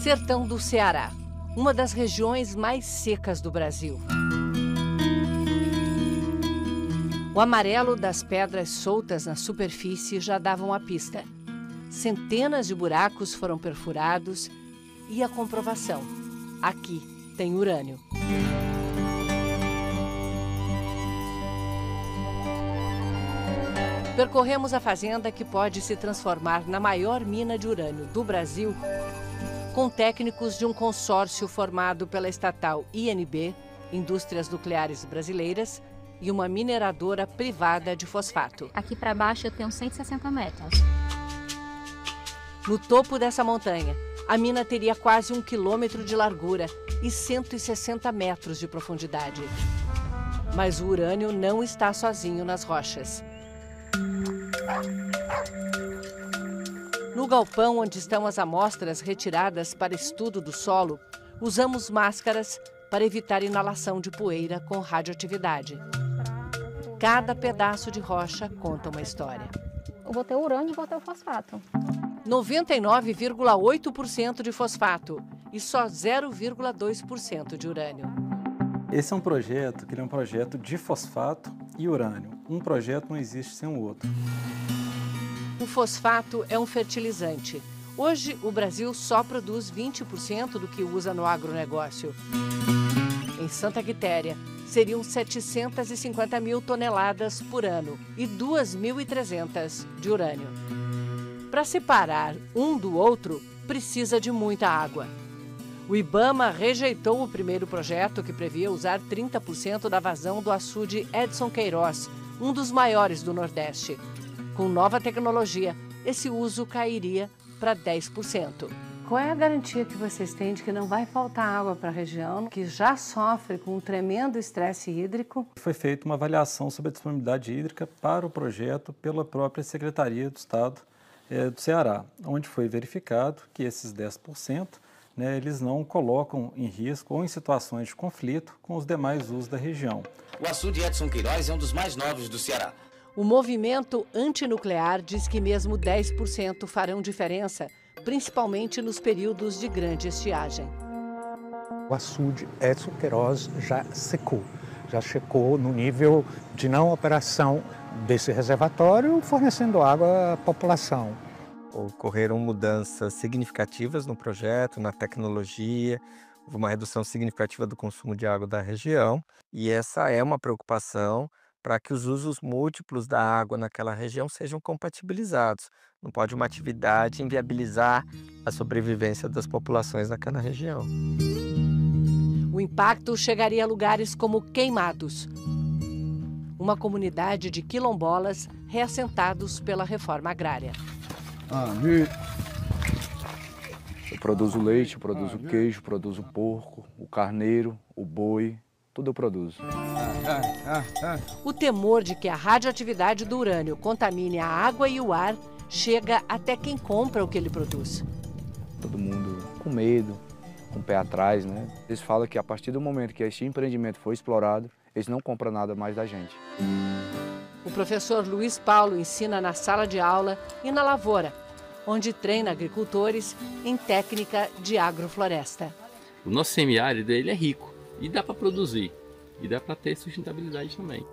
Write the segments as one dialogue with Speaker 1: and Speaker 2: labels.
Speaker 1: Sertão do Ceará, uma das regiões mais secas do Brasil. O amarelo das pedras soltas na superfície já davam a pista. Centenas de buracos foram perfurados e a comprovação: aqui tem urânio. Percorremos a fazenda que pode se transformar na maior mina de urânio do Brasil, com técnicos de um consórcio formado pela estatal INB, Indústrias Nucleares Brasileiras, e uma mineradora privada de fosfato.
Speaker 2: Aqui para baixo eu tenho 160 metros.
Speaker 1: No topo dessa montanha, a mina teria quase 1 quilômetro de largura e 160 metros de profundidade. Mas o urânio não está sozinho nas rochas. No galpão onde estão as amostras retiradas para estudo do solo, usamos máscaras para evitar inalação de poeira com radioatividade. Cada pedaço de rocha conta uma história.
Speaker 2: Eu botei o urânio e botei o fosfato.
Speaker 1: 99,8% de fosfato e só 0,2% de urânio.
Speaker 3: Esse é um projeto que é um projeto de fosfato e urânio. Um projeto não existe sem o outro.
Speaker 1: O fosfato é um fertilizante. Hoje, o Brasil só produz 20% do que usa no agronegócio. Em Santa Quitéria, seriam 750 mil toneladas por ano e 2.300 de urânio. Para separar um do outro, precisa de muita água. O IBAMA rejeitou o primeiro projeto que previa usar 30% da vazão do açude Edson Queiroz, um dos maiores do Nordeste. Com nova tecnologia, esse uso cairia para 10%. Qual é a garantia que vocês têm de que não vai faltar água para a região, que já sofre com um tremendo estresse hídrico?
Speaker 3: Foi feita uma avaliação sobre a disponibilidade hídrica para o projeto pela própria Secretaria do Estado do Ceará, onde foi verificado que esses 10%, eles não colocam em risco ou em situações de conflito com os demais usos da região.
Speaker 4: O açude Edson Queiroz é um dos mais novos do Ceará.
Speaker 1: O movimento antinuclear diz que mesmo 10% farão diferença, principalmente nos períodos de grande estiagem.
Speaker 5: O açude Edson Queiroz já secou no nível de não operação desse reservatório, fornecendo água à população.
Speaker 6: Ocorreram mudanças significativas no projeto, na tecnologia, houve uma redução significativa do consumo de água da região, e essa é uma preocupação para que os usos múltiplos da água naquela região sejam compatibilizados. Não pode uma atividade inviabilizar a sobrevivência das populações naquela região.
Speaker 1: O impacto chegaria a lugares como Queimados, uma comunidade de quilombolas reassentados pela reforma agrária.
Speaker 7: Eu produzo leite, eu produzo queijo, produzo porco, o carneiro, o boi, tudo eu produzo.
Speaker 1: O temor de que a radioatividade do urânio contamine a água e o ar chega até quem compra o que ele produz.
Speaker 7: Todo mundo com medo, com o pé atrás, né? Eles falam que a partir do momento que este empreendimento foi explorado, eles não compram nada mais da gente.
Speaker 1: O professor Luiz Paulo ensina na sala de aula e na lavoura, onde treina agricultores em técnica de agrofloresta.
Speaker 8: O nosso semiárido ele é rico e dá para produzir, e dá para ter sustentabilidade também.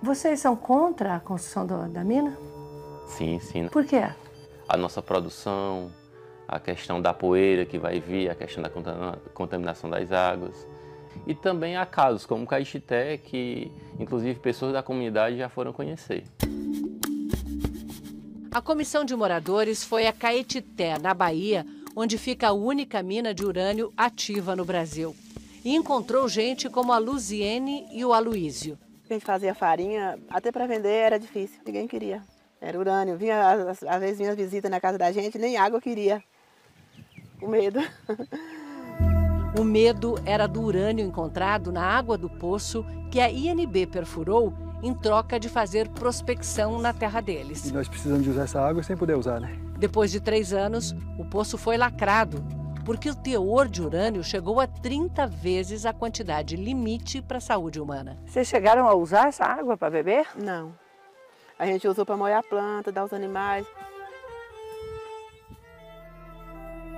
Speaker 1: Vocês são contra a construção da mina?
Speaker 8: Sim, sim.
Speaker 1: Por quê?
Speaker 8: A nossa produção, a questão da poeira que vai vir, a questão da contaminação das águas. E também há casos como o Caetité, que inclusive pessoas da comunidade já foram conhecer.
Speaker 1: A comissão de moradores foi a Caetité, na Bahia, onde fica a única mina de urânio ativa no Brasil. E encontrou gente como a Luziene e o Aloísio.
Speaker 9: A gente fazia farinha, até para vender era difícil, ninguém queria. Era urânio, às vezes vinha visita na casa da gente, nem água queria. O medo.
Speaker 1: O medo era do urânio encontrado na água do poço que a INB perfurou em troca de fazer prospecção na terra deles.
Speaker 10: E nós precisamos de usar essa água sem poder usar, né?
Speaker 1: Depois de 3 anos, o poço foi lacrado, porque o teor de urânio chegou a 30 vezes a quantidade limite para a saúde humana. Vocês chegaram a usar essa água para beber?
Speaker 9: Não. A gente usou para molhar a planta, dar aos animais.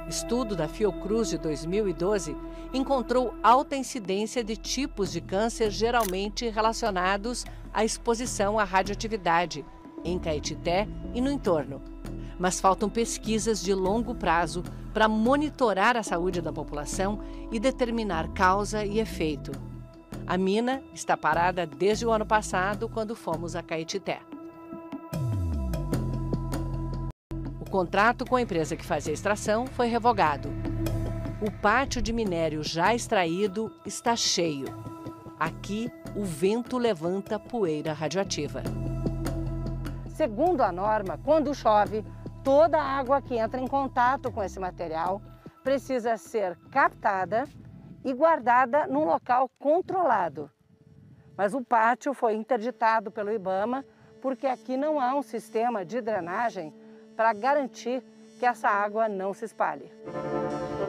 Speaker 1: Estudo da Fiocruz de 2012 encontrou alta incidência de tipos de câncer geralmente relacionados à exposição à radioatividade, em Caetité e no entorno. Mas faltam pesquisas de longo prazo para monitorar a saúde da população e determinar causa e efeito. A mina está parada desde o ano passado, quando fomos a Caetité. O contrato com a empresa que fazia a extração foi revogado. O pátio de minério já extraído está cheio. Aqui, o vento levanta poeira radioativa.
Speaker 11: Segundo a norma, quando chove, toda a água que entra em contato com esse material precisa ser captada e guardada num local controlado. Mas o pátio foi interditado pelo IBAMA porque aqui não há um sistema de drenagem para garantir que essa água não se espalhe.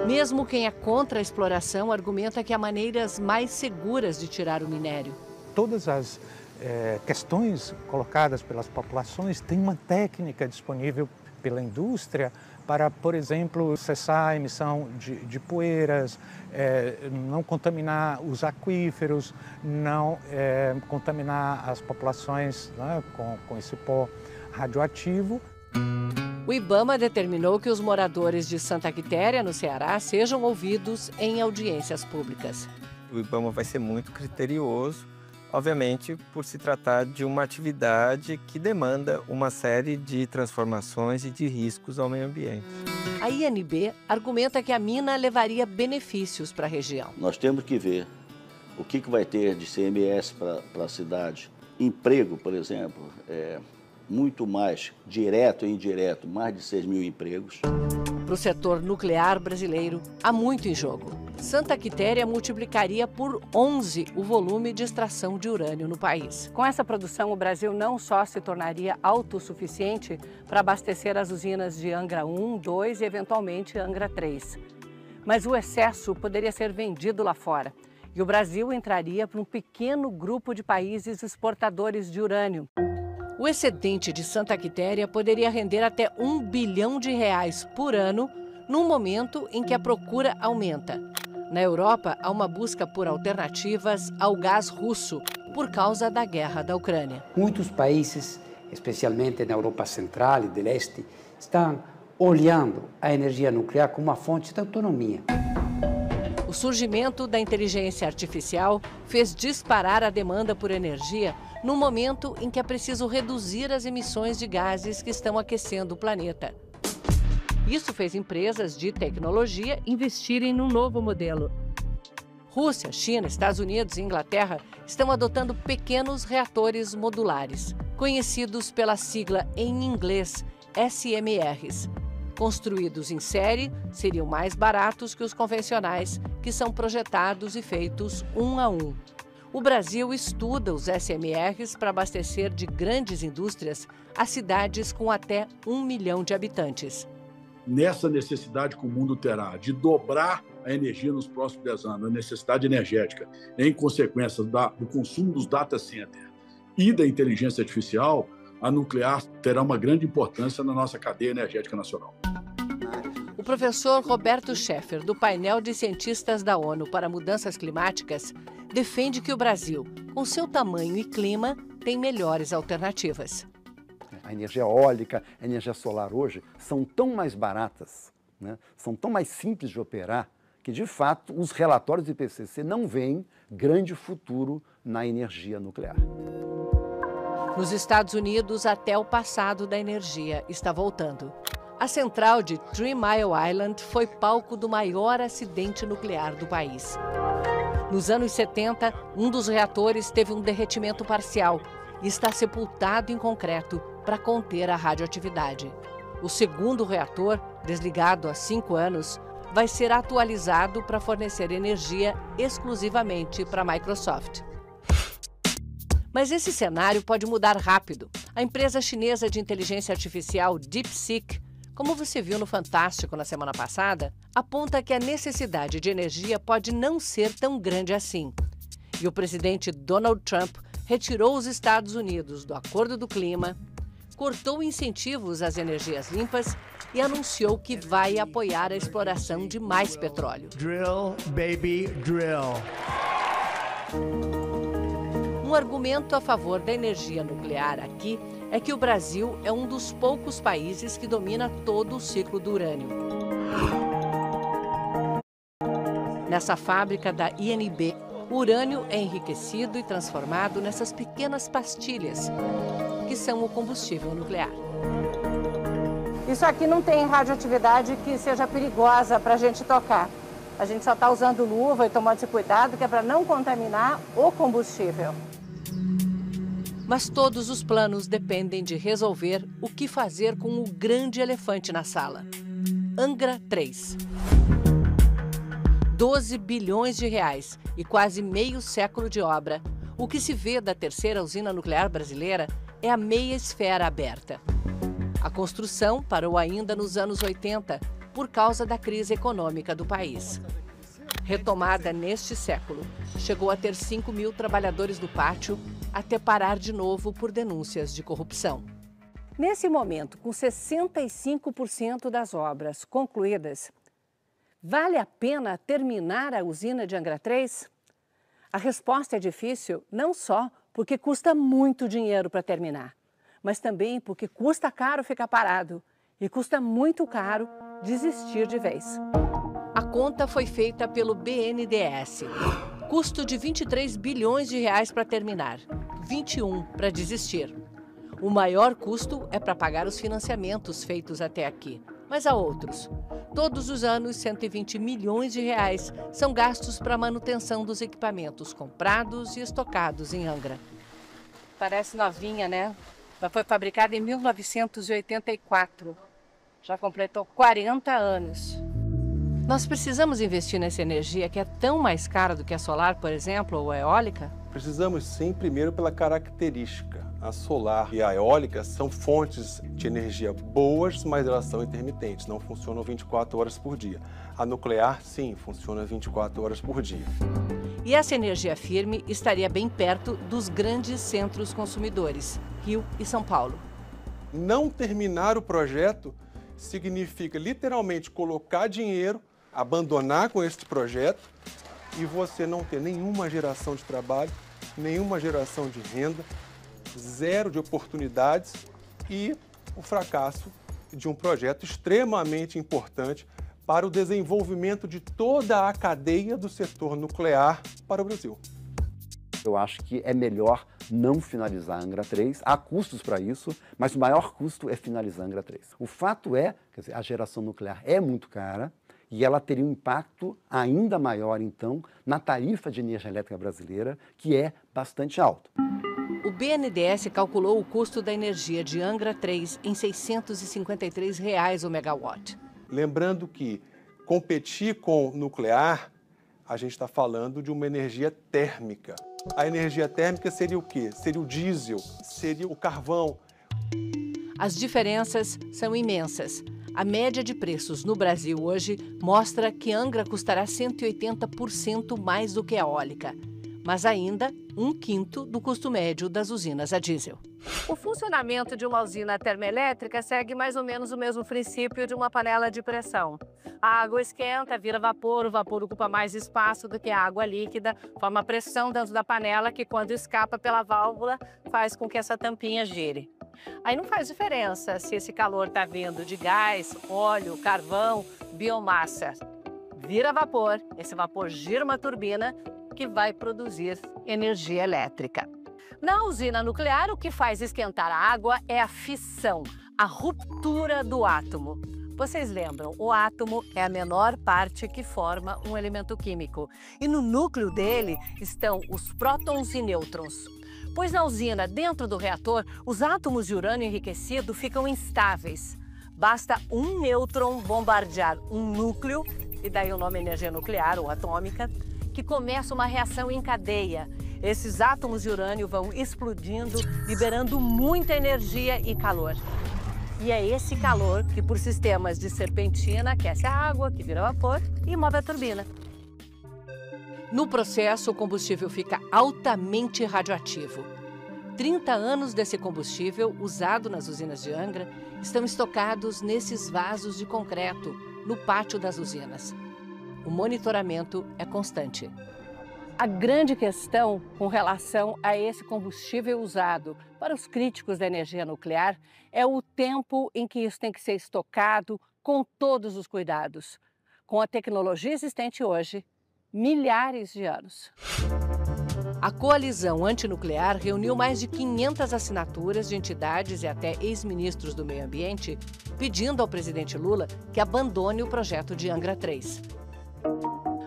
Speaker 1: Mesmo quem é contra a exploração argumenta que há maneiras mais seguras de tirar o minério.
Speaker 5: Todas as questões colocadas pelas populações têm uma técnica disponível pela indústria para, por exemplo, cessar a emissão de poeiras, não contaminar os aquíferos, não contaminar as populações, né, com esse pó radioativo.
Speaker 1: O IBAMA determinou que os moradores de Santa Quitéria, no Ceará, sejam ouvidos em audiências públicas.
Speaker 6: O IBAMA vai ser muito criterioso, obviamente, por se tratar de uma atividade que demanda uma série de transformações e de riscos ao meio ambiente.
Speaker 1: A INB argumenta que a mina levaria benefícios para a região.
Speaker 12: Nós temos que ver o que vai ter de CMS para a cidade. Emprego, por exemplo, muito mais, direto e indireto, mais de 6 mil empregos.
Speaker 1: Para o setor nuclear brasileiro, há muito em jogo. Santa Quitéria multiplicaria por 11 o volume de extração de urânio no país.
Speaker 11: Com essa produção, o Brasil não só se tornaria autossuficiente para abastecer as usinas de Angra 1, 2 e, eventualmente, Angra 3. Mas o excesso poderia ser vendido lá fora. E o Brasil entraria para um pequeno grupo de países exportadores de urânio.
Speaker 1: O excedente de Santa Quitéria poderia render até R$1 bilhão por ano, num momento em que a procura aumenta. Na Europa, há uma busca por alternativas ao gás russo, por causa da guerra da Ucrânia.
Speaker 13: Muitos países, especialmente na Europa Central e do Leste, estão olhando a energia nuclear como uma fonte de autonomia.
Speaker 1: O surgimento da inteligência artificial fez disparar a demanda por energia num momento em que é preciso reduzir as emissões de gases que estão aquecendo o planeta. Isso fez empresas de tecnologia investirem num novo modelo. Rússia, China, Estados Unidos e Inglaterra estão adotando pequenos reatores modulares, conhecidos pela sigla em inglês SMRs. Construídos em série, seriam mais baratos que os convencionais, que são projetados e feitos um a um. O Brasil estuda os SMRs para abastecer de grandes indústrias as cidades com até 1 milhão de habitantes.
Speaker 14: Nessa necessidade que o mundo terá de dobrar a energia nos próximos 10 anos, a necessidade energética, em consequência do consumo dos data centers e da inteligência artificial, a nuclear terá uma grande importância na nossa cadeia energética nacional.
Speaker 1: O professor Roberto Scheffer, do painel de cientistas da ONU para Mudanças Climáticas, defende que o Brasil, com seu tamanho e clima, tem melhores alternativas.
Speaker 15: A energia eólica, a energia solar hoje são tão mais baratas, né? São tão mais simples de operar, que de fato os relatórios do IPCC não veem grande futuro na energia nuclear.
Speaker 1: Nos Estados Unidos, até o passado da energia está voltando. A central de 3 Mile Island foi palco do maior acidente nuclear do país. Nos anos 70, um dos reatores teve um derretimento parcial e está sepultado em concreto para conter a radioatividade. O segundo reator, desligado há 5 anos, vai ser atualizado para fornecer energia exclusivamente para a Microsoft. Mas esse cenário pode mudar rápido. A empresa chinesa de inteligência artificial DeepSeek, como você viu no Fantástico na semana passada, aponta que a necessidade de energia pode não ser tão grande assim. E o presidente Donald Trump retirou os Estados Unidos do Acordo do Clima, cortou incentivos às energias limpas e anunciou que vai apoiar a exploração de mais petróleo.
Speaker 16: Drill, baby, drill.
Speaker 1: Um argumento a favor da energia nuclear aqui é que o Brasil é um dos poucos países que domina todo o ciclo do urânio. Nessa fábrica da INB, o urânio é enriquecido e transformado nessas pequenas pastilhas, que são o combustível nuclear.
Speaker 11: Isso aqui não tem radioatividade que seja perigosa para a gente tocar. A gente só está usando luva e tomando esse cuidado, que é para não contaminar o combustível.
Speaker 1: Mas todos os planos dependem de resolver o que fazer com o grande elefante na sala. Angra 3. 12 bilhões de reais e quase meio século de obra. O que se vê da terceira usina nuclear brasileira é a meia esfera aberta. A construção parou ainda nos anos 80 por causa da crise econômica do país. Retomada neste século, chegou a ter 5 mil trabalhadores do pátio, até parar de novo por denúncias de corrupção.
Speaker 11: Nesse momento, com 65% das obras concluídas, vale a pena terminar a usina de Angra 3? A resposta é difícil não só porque custa muito dinheiro para terminar, mas também porque custa caro ficar parado e custa muito caro desistir de vez.
Speaker 1: A conta foi feita pelo BNDES. Custo de 23 bilhões de reais para terminar, 21 para desistir. O maior custo é para pagar os financiamentos feitos até aqui, mas há outros. Todos os anos, 120 milhões de reais são gastos para a manutenção dos equipamentos comprados e estocados em Angra.
Speaker 11: Parece novinha, né? Ela foi fabricada em 1984. Já completou 40 anos.
Speaker 1: Nós precisamos investir nessa energia que é tão mais cara do que a solar, por exemplo, ou a eólica?
Speaker 17: Precisamos sim, primeiro pela característica. A solar e a eólica são fontes de energia boas, mas elas são intermitentes, não funcionam 24 horas por dia. A nuclear, sim, funciona 24 horas por dia.
Speaker 1: E essa energia firme estaria bem perto dos grandes centros consumidores, Rio e São Paulo.
Speaker 17: Não terminar o projeto significa literalmente colocar dinheiro, abandonar com este projeto e você não ter nenhuma geração de trabalho, nenhuma geração de renda, zero de oportunidades e o fracasso de um projeto extremamente importante para o desenvolvimento de toda a cadeia do setor nuclear para o Brasil.
Speaker 15: Eu acho que é melhor não finalizar Angra 3, há custos para isso, mas o maior custo é finalizar Angra 3. O fato é, quer dizer, a geração nuclear é muito cara e ela teria um impacto ainda maior, então, na tarifa de energia elétrica brasileira, que é bastante alto.
Speaker 1: O BNDES calculou o custo da energia de Angra 3 em R$ 653 o megawatt.
Speaker 17: Lembrando que competir com nuclear, a gente está falando de uma energia térmica. A energia térmica seria o quê? Seria o diesel, seria o carvão.
Speaker 1: As diferenças são imensas. A média de preços no Brasil hoje mostra que Angra custará 180% mais do que a eólica, mas ainda 1/5 do custo médio das usinas a diesel.
Speaker 11: O funcionamento de uma usina termoelétrica segue mais ou menos o mesmo princípio de uma panela de pressão. A água esquenta, vira vapor, o vapor ocupa mais espaço do que a água líquida, forma pressão dentro da panela que, quando escapa pela válvula, faz com que essa tampinha gire. Aí não faz diferença se esse calor está vindo de gás, óleo, carvão, biomassa. Vira vapor, esse vapor gira uma turbina que vai produzir energia elétrica. Na usina nuclear, o que faz esquentar a água é a fissão, a ruptura do átomo. Vocês lembram, o átomo é a menor parte que forma um elemento químico. E no núcleo dele estão os prótons e nêutrons. Pois na usina, dentro do reator, os átomos de urânio enriquecido ficam instáveis. Basta um nêutron bombardear um núcleo, e daí o nome energia nuclear ou atômica, que começa uma reação em cadeia. Esses átomos de urânio vão explodindo, liberando muita energia e calor. E é esse calor que, por sistemas de serpentina, aquece a água, que vira vapor e move a turbina.
Speaker 1: No processo, o combustível fica altamente radioativo. 30 anos desse combustível usado nas usinas de Angra estão estocados nesses vasos de concreto, no pátio das usinas. O monitoramento é constante.
Speaker 11: A grande questão com relação a esse combustível usado para os críticos da energia nuclear é o tempo em que isso tem que ser estocado com todos os cuidados. Com a tecnologia existente hoje, milhares de anos.
Speaker 1: A coalizão antinuclear reuniu mais de 500 assinaturas de entidades e até ex-ministros do meio ambiente pedindo ao presidente Lula que abandone o projeto de Angra 3.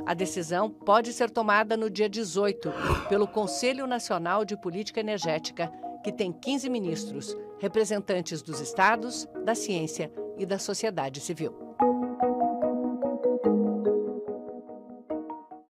Speaker 1: A decisão pode ser tomada no dia 18 pelo Conselho Nacional de Política Energética, que tem 15 ministros, representantes dos estados, da ciência e da sociedade civil.